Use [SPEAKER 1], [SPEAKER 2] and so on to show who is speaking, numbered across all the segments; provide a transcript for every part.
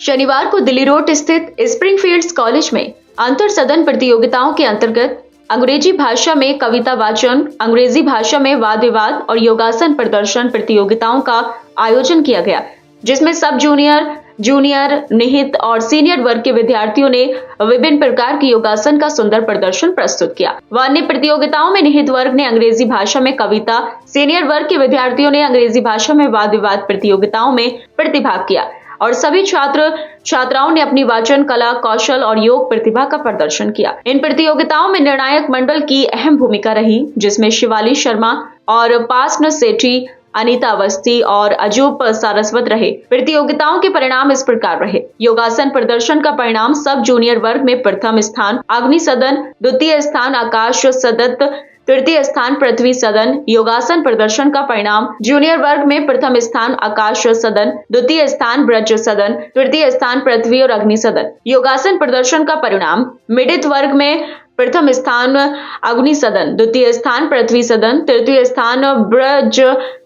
[SPEAKER 1] शनिवार को दिल्ली रोड स्थित स्प्रिंगफील्ड्स कॉलेज में अंतर सदन प्रतियोगिताओं के अंतर्गत अंग्रेजी भाषा में कविता वाचन, अंग्रेजी भाषा में वाद विवाद और योगासन प्रदर्शन प्रतियोगिताओं का आयोजन किया गया, जिसमें सब जूनियर, जूनियर, निहित और सीनियर वर्ग के विद्यार्थियों ने विभिन्न प्रकार के योगासन का सुंदर प्रदर्शन प्रस्तुत किया। वह अन्य प्रतियोगिताओं में निहित वर्ग ने अंग्रेजी भाषा में कविता, सीनियर वर्ग के विद्यार्थियों ने अंग्रेजी भाषा में वाद विवाद प्रतियोगिताओं में प्रतिभाग किया और सभी छात्र छात्राओं ने अपनी वाचन कला, कौशल और योग प्रतिभा का प्रदर्शन किया। इन प्रतियोगिताओं में निर्णायक मंडल की अहम भूमिका रही, जिसमें शिवाली शर्मा और पासन सेठी, अनीता अवस्थी और अजूप सारस्वत रहे। प्रतियोगिताओं के परिणाम इस प्रकार रहे। योगासन प्रदर्शन का परिणाम सब जूनियर वर्ग में प्रथम स्थान अग्नि सदन, द्वितीय स्थान आकाश सदत, तृतीय स्थान पृथ्वी सदन। योगासन प्रदर्शन का परिणाम जूनियर वर्ग में प्रथम स्थान आकाश सदन, द्वितीय स्थान ब्रज सदन, तृतीय स्थान पृथ्वी और अग्नि सदन। योगासन प्रदर्शन का परिणाम मिडित वर्ग में प्रथम स्थान अग्नि सदन, द्वितीय स्थान पृथ्वी सदन, तृतीय स्थान ब्रज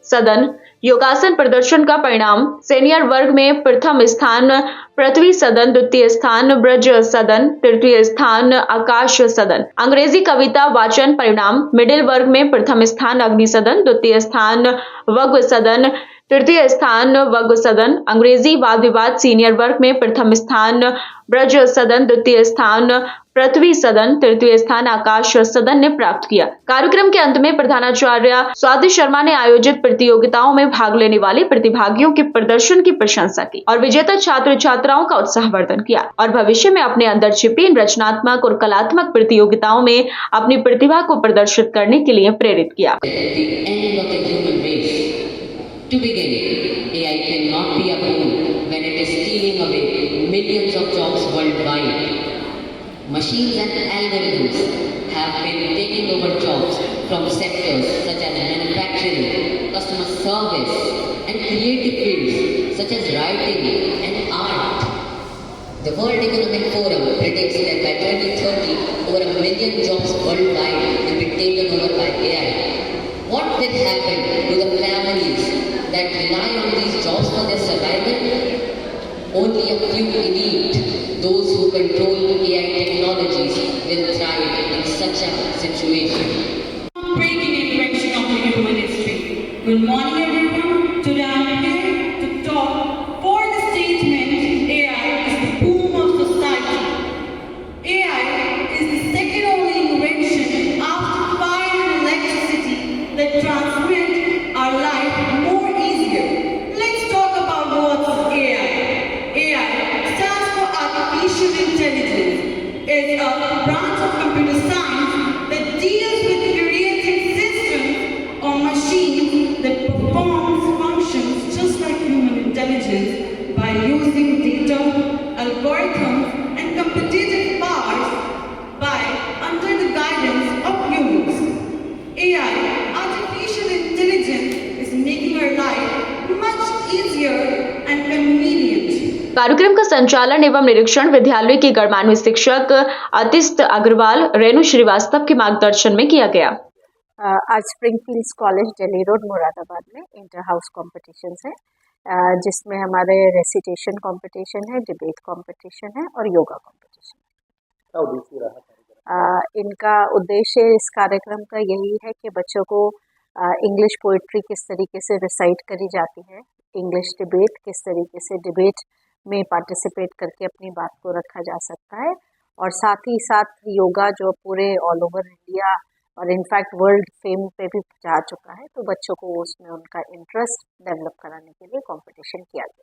[SPEAKER 1] सदन। योगासन प्रदर्शन का परिणाम सीनियर वर्ग में प्रथम स्थान पृथ्वी सदन, द्वितीय स्थान ब्रज सदन, तृतीय स्थान आकाश सदन। अंग्रेजी कविता वाचन परिणाम मिडिल वर्ग में प्रथम स्थान अग्नि सदन, द्वितीय स्थान वग्व सदन, तृतीय स्थान वग्व सदन। अंग्रेजी वाद विवाद सीनियर वर्ग में प्रथम स्थान ब्रज सदन, द्वितीय स्थान पृथ्वी सदन, तृतीय स्थान आकाश सदन ने प्राप्त किया। कार्यक्रम के अंत में प्रधानाचार्य स्वाति शर्मा ने आयोजित प्रतियोगिताओं में भाग लेने वाले प्रतिभागियों के प्रदर्शन की प्रशंसा की और विजेता छात्र छात्राओं का उत्साहवर्धन किया और भविष्य में अपने अंदर छिपी इन रचनात्मक और कलात्मक प्रतियोगिताओं में अपनी प्रतिभा को प्रदर्शित करने के लिए प्रेरित किया।
[SPEAKER 2] To begin, AI cannot be a boon when it is stealing away millions of jobs worldwide. Machines and algorithms have been taking over jobs from sectors such as manufacturing, customer service, and creative fields such as writing and art. The World Economic Forum predicts that by 2030, over 1 million jobs worldwide will be taken over by AI. What will happen to the families that rely on these jobs for their survival? Only a few elite, those who control AI technologies, will thrive in such a situation.
[SPEAKER 3] Breaking invention of the human history. Good morning, everyone. Today I am here to talk for the statement AI is the boom of society. AI is the second only invention after fire and electricity that transmit our life more easier. Let's talk about what's AI. AI stands for Artificial Intelligence. It's a branch of computer science that deals with creating systems or machines that performs functions just like human intelligence by using data, algorithms and computative powers by under the guidance of humans. AI, artificial intelligence, is making our life much easier and convenient.
[SPEAKER 1] कार्यक्रम का संचालन एवं निरीक्षण विद्यालय की गणमान्य शिक्षक अतिष्ठ अग्रवाल, रेणु श्रीवास्तव के मार्गदर्शन में किया गया।
[SPEAKER 4] आज स्प्रिंगफील्ड्स कॉलेज दिल्ली रोड मुरादाबाद में इंटर हाउस कॉम्पिटिशन है, जिसमें हमारे रेसिटेशन कंपटीशन है, डिबेट कंपटीशन है और योगा कंपटीशन। इनका उद्देश्य इस कार्यक्रम का यही है कि बच्चों को इंग्लिश पोइट्री किस तरीके से रिसाइट करी जाती है, इंग्लिश डिबेट किस तरीके से डिबेट में पार्टिसिपेट करके अपनी बात को रखा जा सकता है, और साथ ही साथ योगा जो पूरे ऑल ओवर इंडिया और इनफैक्ट वर्ल्ड फेम पे भी जा चुका है, तो बच्चों को उसमें उनका इंटरेस्ट डेवलप कराने के लिए कंपटीशन किया गया।